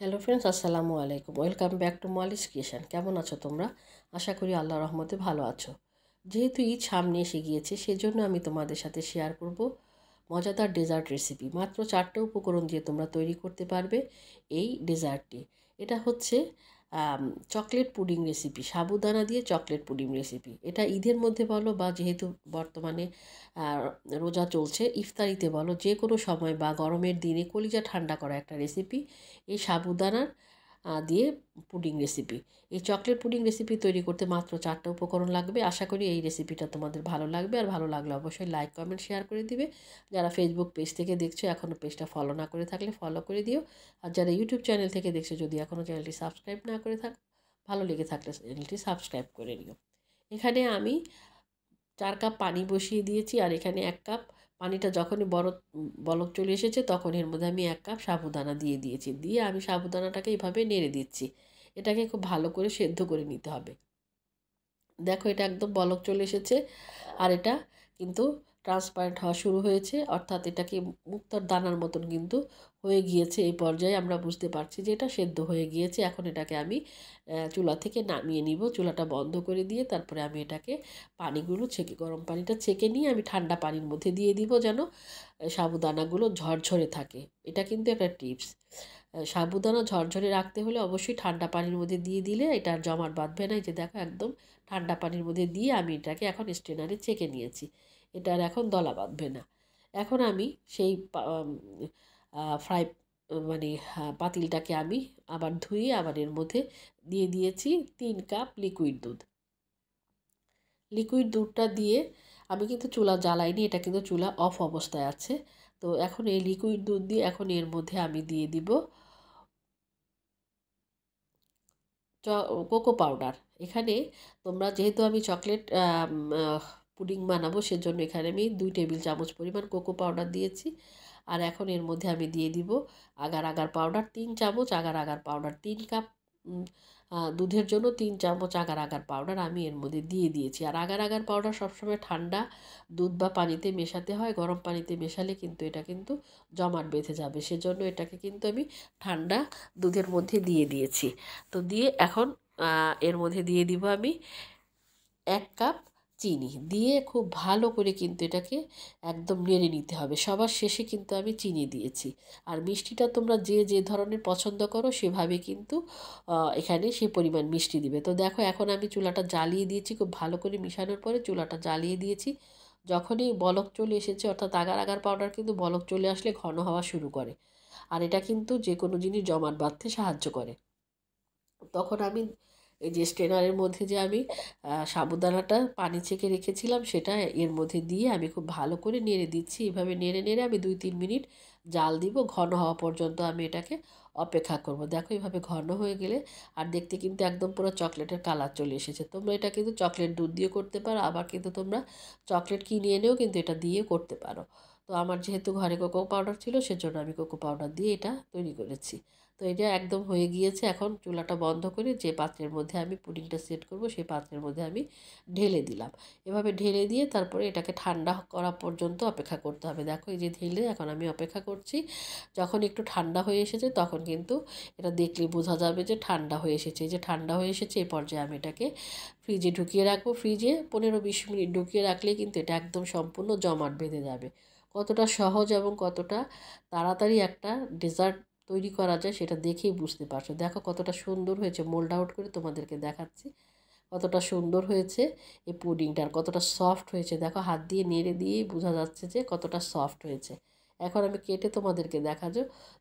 Hello friends, আসসালামু আলাইকুম। Welcome back to Molly's creation. কেমন আছো তোমরা? আশা করি আল্লাহর রহমতে ভালো আছো। যেহেতু ঈদ সামনে এসে গিয়েছে, সেজন্য আমি তোমাদের সাথে শেয়ার করব মজাদার ডেজার্ট রেসিপি। মাত্র 4টা উপকরণ দিয়ে তোমরা তৈরি করতে পারবে এই ডেজার্টটি। এটা হচ্ছে চকলেট পুডিং রেসিপি, সাবুদানা দিয়ে চকলেট পুডিং রেসিপি। এটা ঈদের মধ্যে বলো বা যেহেতু বর্তমানে রোজা চলছে, ইফতারিতে বলো, যে কোনো সময় বা গরমের দিনে কলিজা ঠান্ডা করা একটা রেসিপি এই সাবুদানার দিয়ে পুডিং রেসিপি। এই চকলেট পুডিং রেসিপি তৈরি করতে মাত্র 4টা উপকরণ লাগবে। আশা করি এই রেসিপিটা তোমাদের ভালো লাগবে, আর ভালো লাগলে অবশ্যই লাইক কমেন্ট শেয়ার করে দিবে। যারা ফেসবুক পেজ থেকে দেখছো, এখনও পেজটা ফলো না করে থাকলে ফলো করে দিও। আর যারা ইউটিউব চ্যানেল থেকে দেখছো, যদি এখনও চ্যানেলটি সাবস্ক্রাইব না করে থাকো, ভালো লেগে থাকলে চ্যানেলটি সাবস্ক্রাইব করে নিও। এখানে আমি 4 কাপ পানি বসিয়ে দিয়েছি, আর এখানে 1 কাপ পানিটা যখনই বলক চলে এসেছে, তখন এর মধ্যে আমি 1 কাপ সাবুদানা দিয়ে দিয়েছি। দিয়ে আমি সাবুদানাটাকে এইভাবে নেড়ে দিচ্ছি। এটাকে খুব ভালো করে সেদ্ধ করে নিতে হবে। দেখো, এটা একদম বলক চলে এসেছে, আর এটা কিন্তু ট্রান্সপারেন্ট হওয়া শুরু হয়েছে, অর্থাৎ এটাকে মুক্তার দানার মতন কিন্তু হয়ে গিয়েছে। এই পর্যায়ে আমরা বুঝতে পারছি যে এটা সেদ্ধ হয়ে গিয়েছে। এখন এটাকে আমি চুলা থেকে নামিয়ে নিব। চুলাটা বন্ধ করে দিয়ে তারপরে আমি এটাকে পানিগুলো ছেঁকে, গরম পানিটা ছেঁকে নিয়ে আমি ঠান্ডা পানির মধ্যে দিয়ে দিব, যেন সাবুদানাগুলো ঝরঝরে থাকে। এটা কিন্তু একটা টিপস। সাবুদানা ঝরঝরে রাখতে হলে অবশ্যই ঠান্ডা পানির মধ্যে দিয়ে দিলে এটা আর জমাট বাঁধবে না। এই যে দেখো, একদম ঠান্ডা পানির মধ্যে দিয়ে আমি এটাকে এখন স্ট্রেনারে ছেঁকে নিয়েছি। এটা আর এখন দলা বাঁধবে না। এখন আমি সেই ফ্রাই মানে পাতিলটাকে আমি আবার ধুয়ে আবার এর মধ্যে দিয়ে দিয়েছি 3 কাপ লিকুইড দুধ। লিকুইড দুধটা দিয়ে আমি কিন্তু চুলা জ্বালাইনি, এটা কিন্তু চুলা অফ অবস্থায় আছে। তো এখন এই লিকুইড দুধ দিয়ে এখন এর মধ্যে আমি দিয়ে দিব কোকো পাউডার। এখানে তোমরা, যেহেতু আমি চকলেট পুডিং বানাবো, সেজন্য এখানে আমি 2 টেবিল চামচ পরিমাণ কোকো পাউডার দিয়েছি। আর এখন এর মধ্যে আমি দিয়ে দিব আগার আগার পাউডার 3 চামচ। আগার আগার পাউডার 3 কাপ দুধের জন্য 3 চামচ আগার আগার পাউডার আমি এর মধ্যে দিয়ে দিয়েছি। আর আগার আগার পাউডার সবসময় ঠান্ডা দুধ বা পানিতে মেশাতে হয়। গরম পানিতে মেশালে কিন্তু এটা কিন্তু জমাট বেঁধে যাবে, সেজন্য এটাকে কিন্তু আমি ঠান্ডা দুধের মধ্যে দিয়ে দিয়েছি। তো দিয়ে এখন এর মধ্যে দিয়ে দিব আমি 1 কাপ চিনি। দিয়ে খুব ভালো করে কিন্তু এটাকে একদম নেড়ে নিতে হবে। সবার শেষে কিন্তু আমি চিনি দিয়েছি। আর মিষ্টিটা তোমরা যে যে ধরনের পছন্দ করো সেভাবে কিন্তু এখানে সেই পরিমাণ মিষ্টি দিবে। তো দেখো, এখন আমি চুলাটা জ্বালিয়ে দিয়েছি। খুব ভালো করে মিশানোর পরে চুলাটা জ্বালিয়ে দিয়েছি। যখনই বলক চলে এসেছে, অর্থাৎ আগার আগার পাউডার কিন্তু বলক চলে আসলে ঘন হওয়া শুরু করে, আর এটা কিন্তু যে কোনো জিনিস জমাট বাঁধতে সাহায্য করে। তখন আমি এই যে স্ট্রেনারের মধ্যে যে আমি সাবুদানাটা পানি ছেঁকে রেখেছিলাম, সেটা এর মধ্যে দিয়ে আমি খুব ভালো করে নেড়ে দিচ্ছি। এভাবে নেড়ে নেড়ে আমি 2-3 মিনিট জাল দিব। ঘন হওয়া পর্যন্ত আমি এটাকে অপেক্ষা করব। দেখো, এইভাবে ঘন হয়ে গেলে, আর দেখতে কিন্তু একদম পুরো চকলেটের কালার চলে এসেছে। তোমরা এটা কিন্তু চকলেট দুধ দিয়ে করতে পারো, আবার কিন্তু তোমরা চকলেট কিনে এনেও কিন্তু এটা দিয়ে করতে পারো। তো আমার যেহেতু ঘরে কোকো পাউডার ছিল, সেজন্য আমি কোকো পাউডার দিয়ে এটা তৈরি করেছি। তো এটা একদম হয়ে গিয়েছে। এখন চুলাটা বন্ধ করে যে পাত্রের মধ্যে আমি পুডিংটা সেট করব, সেই পাত্রের মধ্যে আমি ঢেলে দিলাম। এভাবে ঢেলে দিয়ে তারপরে এটাকে ঠান্ডা করা পর্যন্ত অপেক্ষা করতে হবে। দেখো, এই যে ঢেলে এখন আমি অপেক্ষা করছি। যখন একটু ঠান্ডা হয়ে এসেছে, তখন কিন্তু এটা দেখলে বোঝা যাবে যে ঠান্ডা হয়ে এসেছে। এই যে ঠান্ডা হয়ে এসেছে, এই পর্যায়ে আমি এটাকে ফ্রিজে ঢুকিয়ে রাখবো। ফ্রিজে 15-20 মিনিট ঢুকিয়ে রাখলে কিন্তু এটা একদম সম্পূর্ণ জমাট বেঁধে যাবে। কতটা সহজ এবং কতটা তাড়াতাড়ি একটা ডেজার্ট তৈরি করা যায় সেটা দেখেই বুঝতে পারছো। দেখো কতটা সুন্দর হয়েছে। মোল্ড আউট করে তোমাদেরকে দেখাচ্ছি কতটা সুন্দর হয়েছে এই পুডিংটা, আর কতটা সফট হয়েছে। দেখো, হাত দিয়ে নেড়ে দিয়েই বোঝা যাচ্ছে যে কতটা সফট হয়েছে। এখন আমি কেটে তোমাদেরকে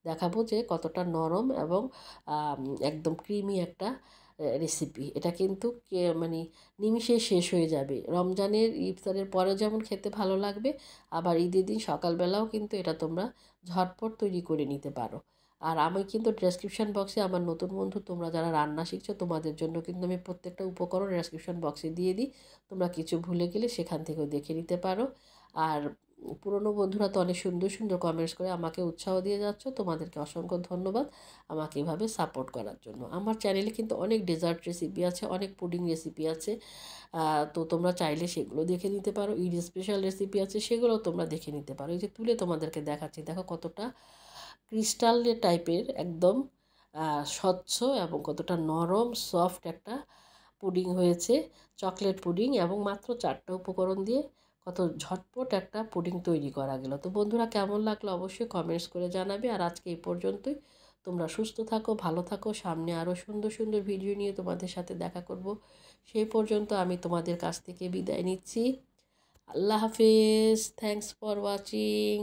দেখাবো যে কতটা নরম এবং একদম ক্রিমি একটা রেসিপি। এটা কিন্তু মানে নিমিষেই শেষ হয়ে যাবে। রমজানের ইফতারের পরে যেমন খেতে ভালো লাগবে, আবার ঈদের দিন সকালবেলাও কিন্তু এটা তোমরা ঝটপট তৈরি করে নিতে পারো। আর আমি কিন্তু ডেসক্রিপশন বক্সে আমার নতুন বন্ধু তোমরা যারা রান্না শিখছো, তোমাদের জন্য কিন্তু আমি প্রত্যেকটা উপকরণ ডেসক্রিপশন বক্সে দিয়ে দিই। তোমরা কিছু ভুলে গেলে সেখান থেকেও দেখে নিতে পারো। আর পুরনো বন্ধুরা তো অনেক সুন্দর সুন্দর কমেন্টস করে আমাকে উৎসাহ দিয়ে যাচ্ছ। তোমাদেরকে অসংখ্য ধন্যবাদ আমাকে এভাবে সাপোর্ট করার জন্য। আমার চ্যানেলে কিন্তু অনেক ডেজার্ট রেসিপি আছে, অনেক পুডিং রেসিপি আছে। তো তোমরা চাইলে সেগুলো দেখে নিতে পারো। ঈদ স্পেশাল রেসিপি আছে, সেগুলোও তোমরা দেখে নিতে পারো। এই যে তুলে তোমাদেরকে দেখাচ্ছি, দেখো কতটা ক্রিস্টাল টাইপের একদম স্বচ্ছ এবং কতটা নরম সফট একটা পুডিং হয়েছে, চকলেট পুডিং, এবং মাত্র 4টা উপকরণ দিয়ে কত ঝটপট একটা পুডিং তৈরি করা গেল। তো বন্ধুরা, কেমন লাগলো অবশ্যই কমেন্টস করে জানাবে। আর আজকে এই পর্যন্তই। তোমরা সুস্থ থাকো, ভালো থাকো। সামনে আরও সুন্দর সুন্দর ভিডিও নিয়ে তোমাদের সাথে দেখা করব। সেই পর্যন্ত আমি তোমাদের কাছ থেকে বিদায় নিচ্ছি। আল্লাহ হাফেজ। Thanks for watching.